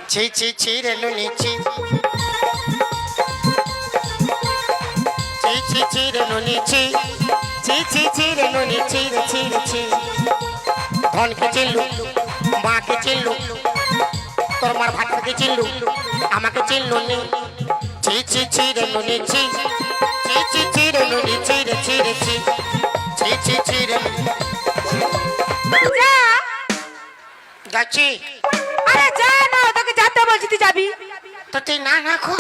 ছি ছি ছি রে নুনি ছি ছি ছি ছি রে নুনি ছি ছি ছি ছি রে নুনি ছি রে ছি রে ছি ধনকে চিনলু মাকে চিনলু তোর মার ভাতকে চিনলু আমাকে চিনলু নি ছি ছি ছি রে নুনি ছি ছি ছি ছি রে নুনি ছি রে ছি রে ছি ছি ছি ছি রে যা যাচ্ছি আরে যা না তোকে যেতে বলছি তুই যাবি তো তুই না রাখো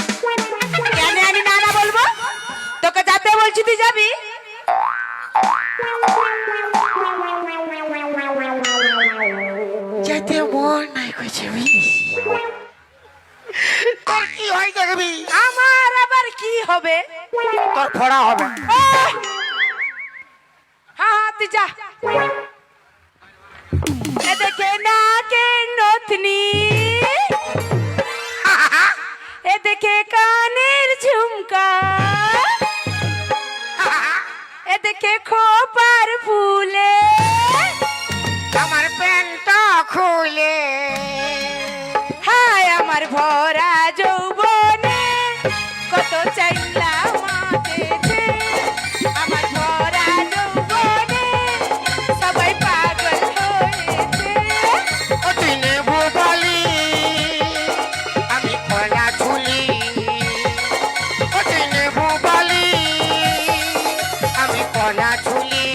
কেন আমি না না বলবো তোকে যেতে বলছি তুই যাবি যেতে মন নাই কইছে তোর কি হয় দেখবি আমার আবার কি হবে তোর ফড়া হবে হ্যাঁ হ্যাঁ তুই যা এ দেখে না কে নথনি এ দেখে কানের ঝুমকা এ দেখে খোপার ফুলে আমার প্যান্টটা খুলে হায় আমার ভরা যৌবনে কত চাইলা মাতেছে আমার ভরা যৌবনে সবাই পাগল হয়েছে ও তুই নেবু বলি আমি খোলা ঝুলি ও তুই নেবু বলি আমি খোলা ঝুলি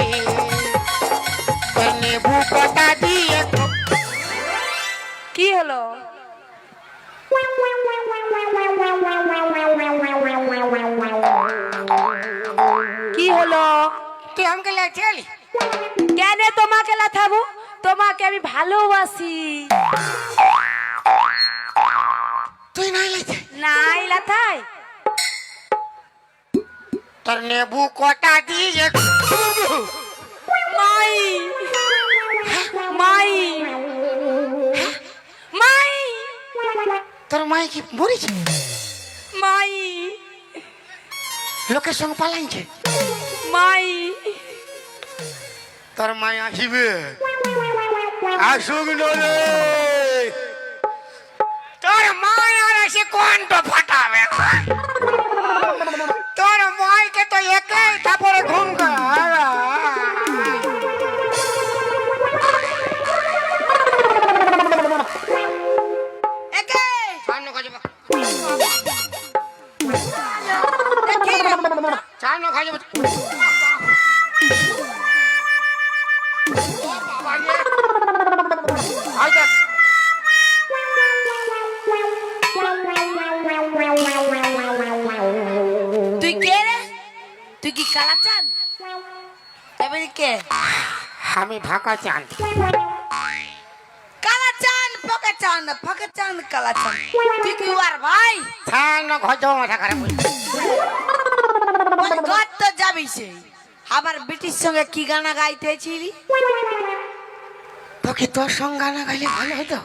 ওই নেবু কটা দিয়ে কি হলো কি হলো তুই আমাকে লেগে এলি কেন তোমাকে লাথাবো তোমাকে আমি ভালোবাসি তুই নাই লেগে নাই লাথাই তোর নেবু কটা দিয়ে মাই মাই মাই তোর মাই কি মরিছে মাই লোকের সঙ্গে পালাইছে মাই তোর মাই আসিবে আসুক নরে তোর মাই আর এসে কণ্ঠ ফাটাবে তোর মাইকে তো একাই তারপরে ঘুম একে চানো খাই যাবে তুই কে রে তুই কি কালাচান এবারে কে আমি ভাকা চান কালাচান পকাচান কালাচান তুই কি আর ভাই চানো ঘজ মাথা খারাপ ঘর তো যাবি সে আবার ব্রিটিশ সঙ্গে কি গানা গাইতেছিলি তোকে তোর সঙ্গে গানা গাইলে ভালো হতো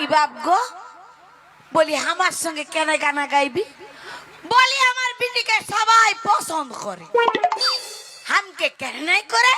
ইবাব গো বলি আমার সঙ্গে কেন গানা গাইবি বলি আমার বিটিকে সবাই পছন্দ করে হামকে কেন নাই করে